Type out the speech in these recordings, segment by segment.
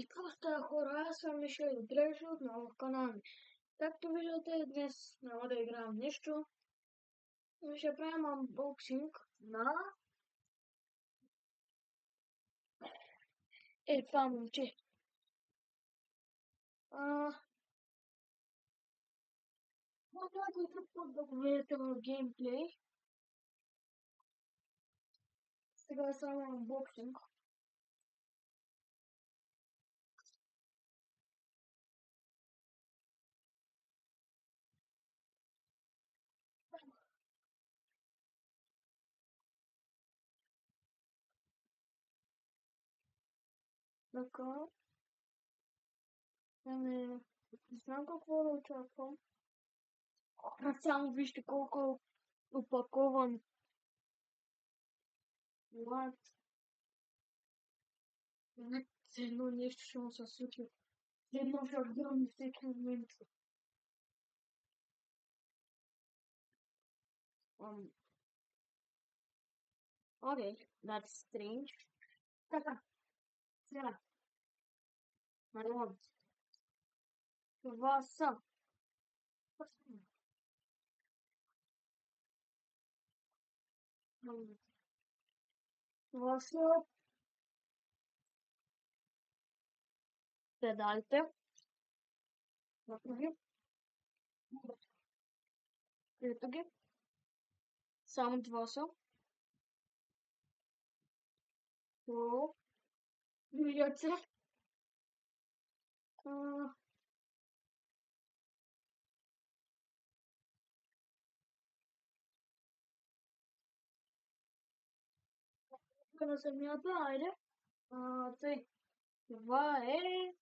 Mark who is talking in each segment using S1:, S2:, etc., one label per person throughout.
S1: И просто хора, аз съм Мишел, добре дошли отново в канала ми. Както виждате, днес няма да играем нищо, но ще правим анбоксинг на това момче. Може да го видите в геймплей. Сега е само анбоксинг. Така. Не знам какво да очаквам. Само вижте колко е опакован. What? Едно нещо ще му се случи. Едно ще гръмне всеки момент. Okay, that's strange. Така, сега. Народ. Това са. Това са педалите. Ето ги. Само това са. О, виждат се. На самията, айде. Тъй. Това е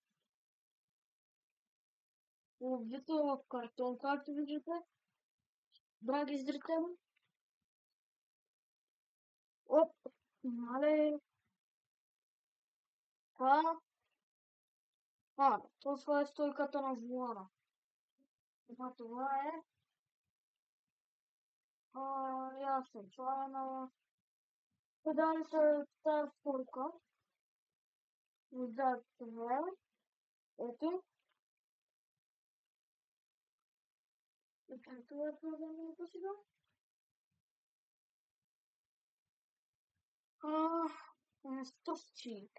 S1: обвито в картон, както виждате. Драги зрители. Оп, мале. Това е стойката на волана. Това е. Ясно, това е на педалите тази стойка. Отзад това е. Ето. И това е проблемното сега. Стопчик.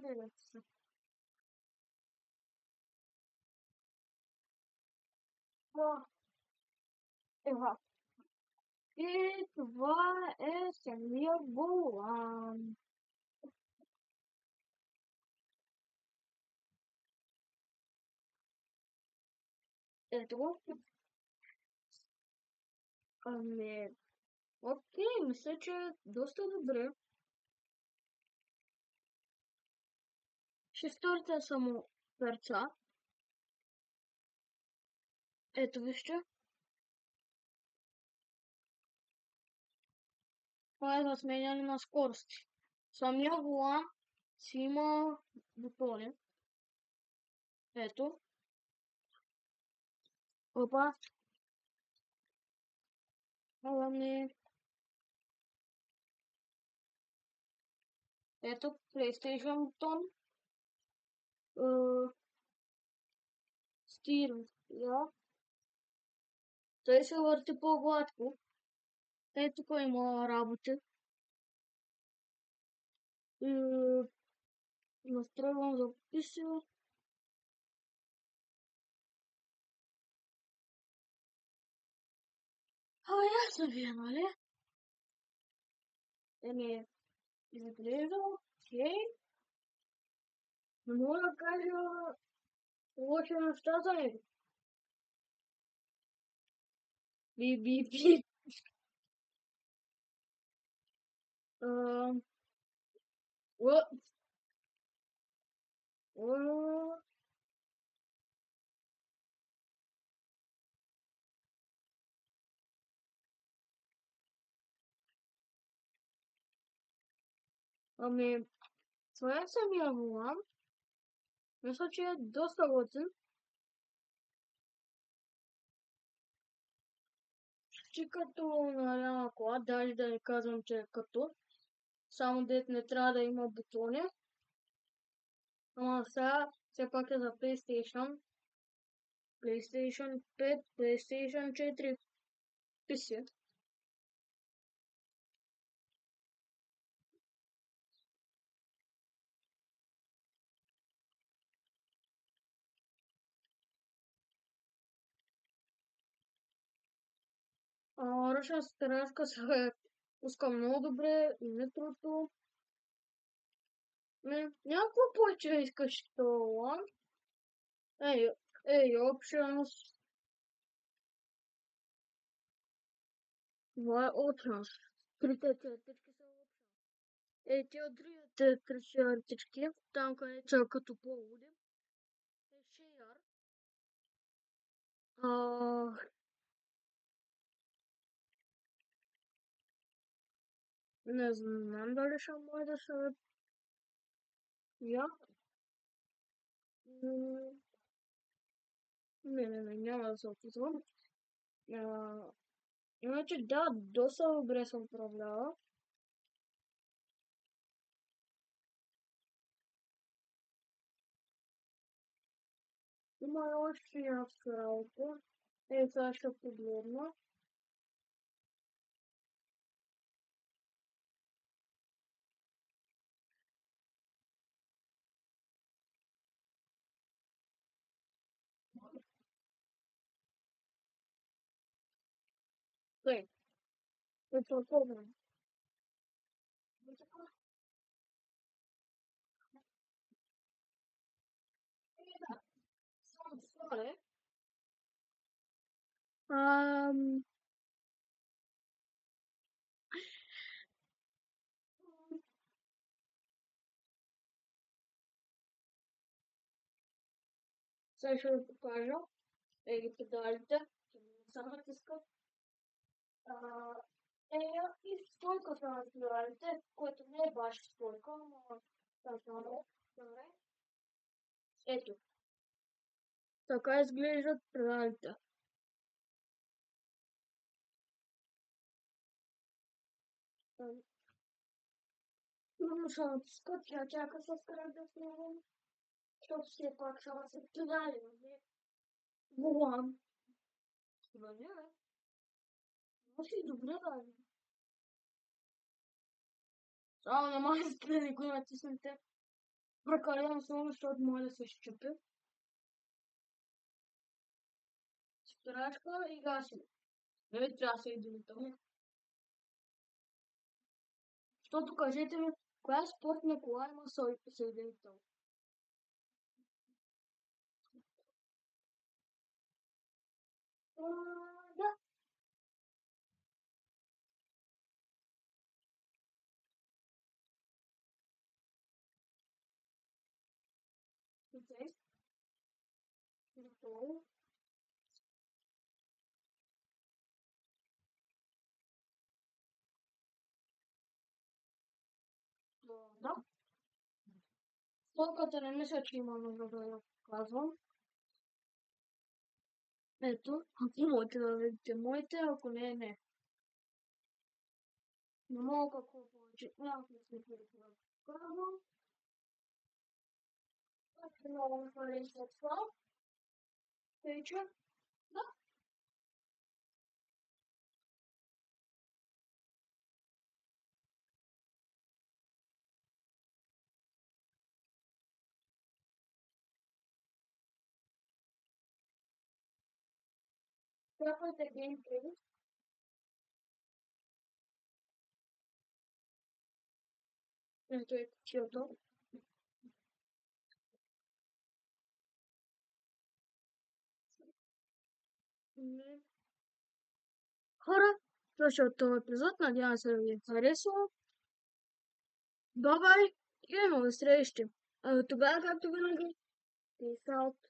S1: Дивіться. Ева. І това е самия волан. Ето го. Окей, мисля, че е доста добре. Ще сторите само перца. Ето вижте. Това е за сменяне на скорости. Самия волан си има бутони. Ето. Опа. Ето PlayStation бутон. Стир. Той се върти по-гладко. Ето тук има работа. Настройвам записи. Ясно ви е, нали? Изглежда окей. Не мога да кажа лоши неща за него. Би. Това е самия волан. Мисля, че е доста готин. че като няма кола, даже да не казвам, че е като, само дет не трябва да има бутони. Ама сега все пак е за PlayStation, PlayStation 5, PlayStation 4, PC. Ръчна стражка се пуска много добре, и метрото. Някакво повече искаш това. Ей, options. Това е options. Трите цветички са options. Те от другите три цветички, там където са като по-луди, е share. Не знам дали ще може да се... Я? Не, няма да се опитвам. Иначе да, доста добре съм управлява. Има още някаква работа. Сега ще погледна. Тъй, е попълнено. Само своре. Сега ще ви покажа. Ги педалите. Само натискам. И стойката на педалите, което не е баш стойка, но добре. Ето. Така изглеждат педалите. Трудно ще натискат, тя чака с крак да снимам. Защото все пак ще се педали, нали? Волан. Нали, бе? Може и добре да е. Само не може да не го натиснете. Прекалено само, защото може да се щупи. Спирачка и гасим. Не трябва да се единително. Защото кажете ми, коя спортна кола има съединител? Да. Окей. Готово. Да. Стоката не мисля, че има нужда да я казвам. Ето, ако можете да видите моите, ако не, не. Не мога какво повече. Няма да се казвам. Много ме харесва това. Вече. Да. Какъв е геймплей? Ето е кучето. Хора, това е този епизод. Надявам се да ви е харесало. Бай-бай и до нови срещи. Тогава, както винаги, peace out.